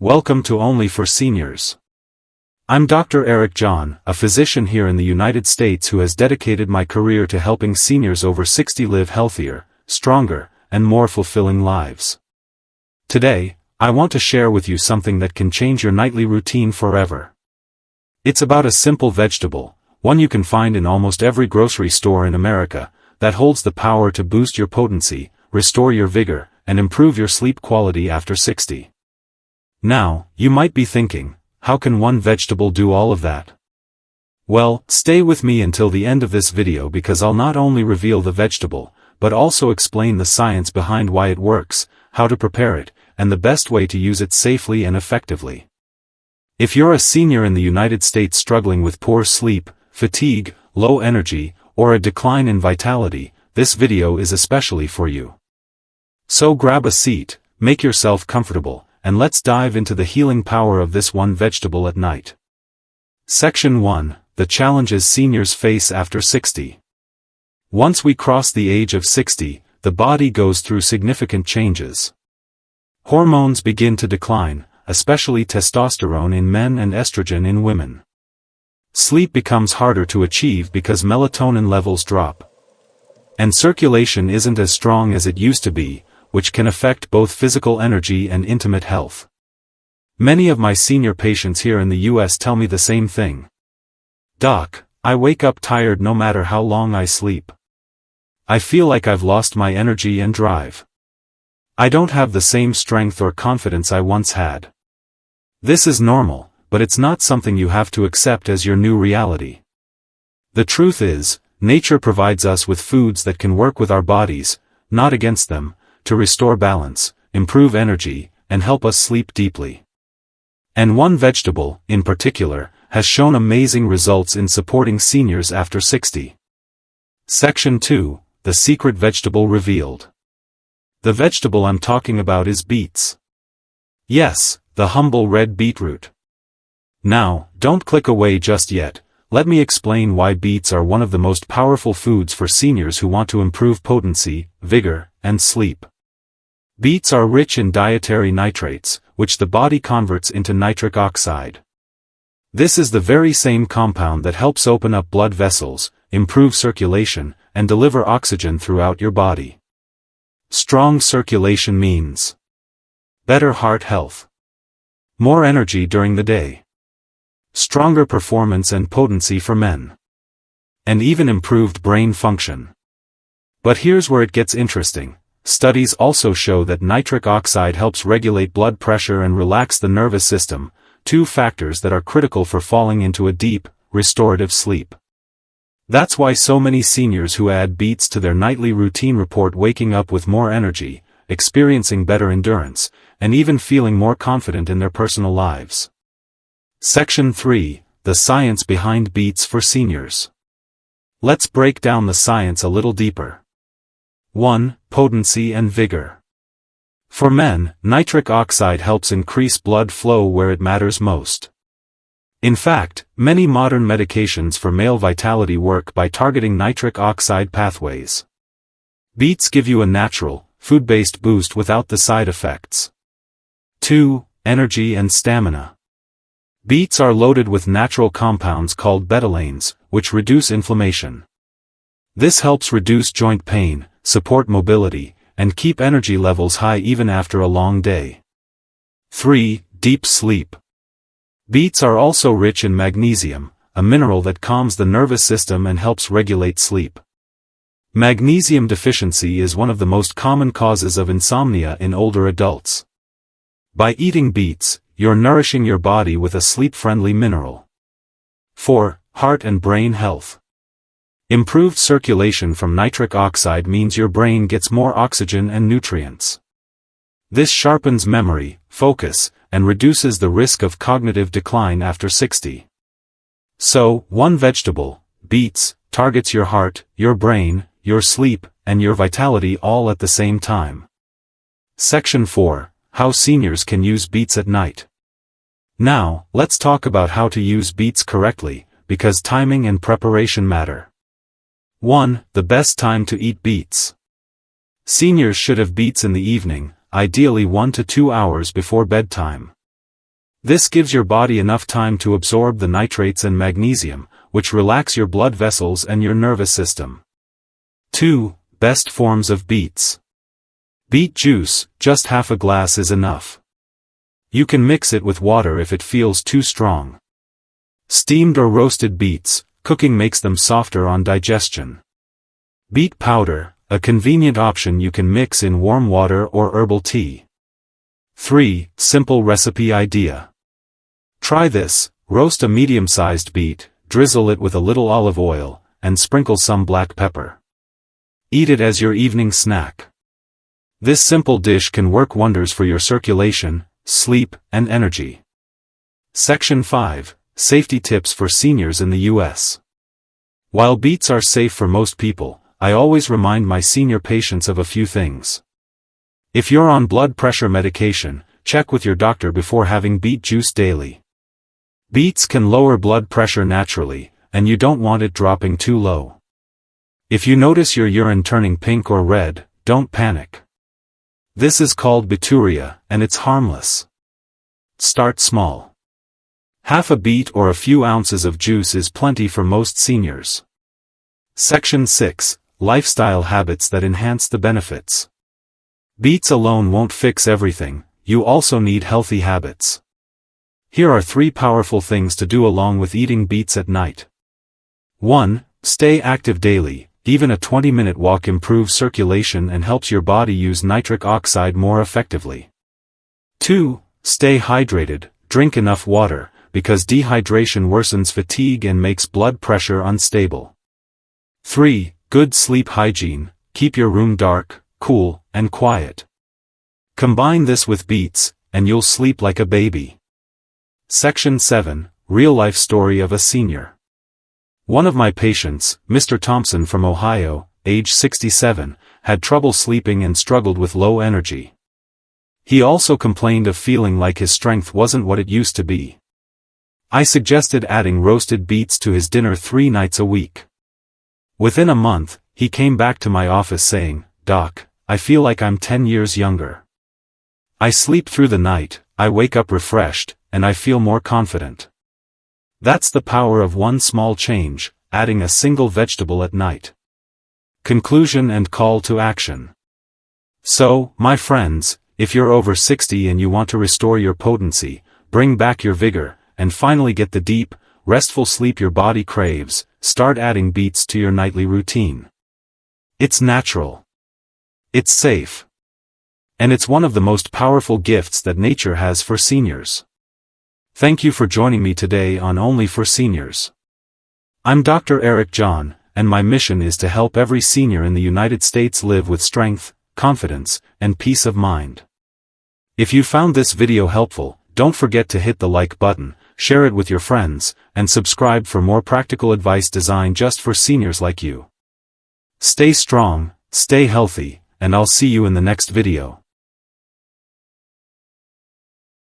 Welcome to Only for Seniors. I'm Dr. Eric John, a physician here in the United States who has dedicated my career to helping seniors over 60 live healthier, stronger, and more fulfilling lives. Today, I want to share with you something that can change your nightly routine forever. It's about a simple vegetable, one you can find in almost every grocery store in America, that holds the power to boost your potency, restore your vigor, and improve your sleep quality after 60. Now, you might be thinking, how can one vegetable do all of that? Well, stay with me until the end of this video because I'll not only reveal the vegetable, but also explain the science behind why it works, how to prepare it, and the best way to use it safely and effectively. If you're a senior in the United States struggling with poor sleep, fatigue, low energy, or a decline in vitality, this video is especially for you. So grab a seat, make yourself comfortable, and let's dive into the healing power of this one vegetable at night. Section 1. The challenges seniors face after 60. Once we cross the age of 60, the body goes through significant changes. Hormones begin to decline, especially testosterone in men and estrogen in women. Sleep becomes harder to achieve because melatonin levels drop. And circulation isn't as strong as it used to be, which can affect both physical energy and intimate health. Many of my senior patients here in the US tell me the same thing. Doc, I wake up tired no matter how long I sleep. I feel like I've lost my energy and drive. I don't have the same strength or confidence I once had. This is normal, but it's not something you have to accept as your new reality. The truth is, nature provides us with foods that can work with our bodies, not against them, to restore balance, improve energy, and help us sleep deeply. And one vegetable, in particular, has shown amazing results in supporting seniors after 60. Section 2. The secret vegetable revealed. The vegetable I'm talking about is beets. Yes, the humble red beetroot. Now, don't click away just yet. Let me explain why beets are one of the most powerful foods for seniors who want to improve potency, vigor, and sleep. Beets are rich in dietary nitrates, which the body converts into nitric oxide. This is the very same compound that helps open up blood vessels, improve circulation, and deliver oxygen throughout your body. Strong circulation means better heart health, more energy during the day, stronger performance and potency for men, and even improved brain function. But here's where it gets interesting. Studies also show that nitric oxide helps regulate blood pressure and relax the nervous system, two factors that are critical for falling into a deep, restorative sleep. That's why so many seniors who add beets to their nightly routine report waking up with more energy, experiencing better endurance, and even feeling more confident in their personal lives. Section 3. The science behind beets for seniors. Let's break down the science a little deeper. 1. Potency and vigor. For men, nitric oxide helps increase blood flow where it matters most. In fact, many modern medications for male vitality work by targeting nitric oxide pathways. Beets give you a natural, food-based boost without the side effects. 2. Energy and stamina. Beets are loaded with natural compounds called betalains, which reduce inflammation. This helps reduce joint pain, support mobility, and keep energy levels high even after a long day. 3. Deep sleep. Beets are also rich in magnesium, a mineral that calms the nervous system and helps regulate sleep. Magnesium deficiency is one of the most common causes of insomnia in older adults. By eating beets, you're nourishing your body with a sleep-friendly mineral. 4. Heart and brain health. Improved circulation from nitric oxide means your brain gets more oxygen and nutrients. This sharpens memory, focus, and reduces the risk of cognitive decline after 60. So, one vegetable, beets, targets your heart, your brain, your sleep, and your vitality all at the same time. Section 4. How seniors can use beets at night. Now, let's talk about how to use beets correctly, because timing and preparation matter. 1. The best time to eat beets. Seniors should have beets in the evening, ideally 1 to 2 hours before bedtime. This gives your body enough time to absorb the nitrates and magnesium, which relax your blood vessels and your nervous system. 2. Best forms of beets. Beet juice, just half a glass is enough. You can mix it with water if it feels too strong. Steamed or roasted beets, cooking makes them softer on digestion. Beet powder, a convenient option you can mix in warm water or herbal tea. 3. Simple recipe idea. Try this: roast a medium-sized beet, drizzle it with a little olive oil, and sprinkle some black pepper. Eat it as your evening snack. This simple dish can work wonders for your circulation, sleep, and energy. Section 5. Safety tips for seniors in the U.S. While beets are safe for most people, I always remind my senior patients of a few things. If you're on blood pressure medication, check with your doctor before having beet juice daily. Beets can lower blood pressure naturally, and you don't want it dropping too low. If you notice your urine turning pink or red, don't panic. This is called bituria, and it's harmless. Start small. Half a beet or a few ounces of juice is plenty for most seniors. Section 6. Lifestyle habits that enhance the benefits. Beets alone won't fix everything, you also need healthy habits. Here are 3 powerful things to do along with eating beets at night. 1. Stay active daily. Even a 20-minute walk improves circulation and helps your body use nitric oxide more effectively. 2. Stay hydrated. Drink enough water, because dehydration worsens fatigue and makes blood pressure unstable. 3. Good sleep hygiene. Keep your room dark, cool, and quiet. Combine this with beets, and you'll sleep like a baby. Section 7. Real-life story of a senior. One of my patients, Mr. Thompson from Ohio, age 67, had trouble sleeping and struggled with low energy. He also complained of feeling like his strength wasn't what it used to be. I suggested adding roasted beets to his dinner 3 nights a week. Within a month, he came back to my office saying, "Doc, I feel like I'm 10 years younger. I sleep through the night, I wake up refreshed, and I feel more confident." That's the power of one small change, adding a single vegetable at night. Conclusion and call to action. So, my friends, if you're over 60 and you want to restore your potency, bring back your vigor, and finally get the deep, restful sleep your body craves, start adding beets to your nightly routine. It's natural. It's safe. And it's one of the most powerful gifts that nature has for seniors. Thank you for joining me today on Only for Seniors. I'm Dr. Eric John, and my mission is to help every senior in the United States live with strength, confidence, and peace of mind. If you found this video helpful, don't forget to hit the like button, share it with your friends, and subscribe for more practical advice designed just for seniors like you. Stay strong, stay healthy, and I'll see you in the next video.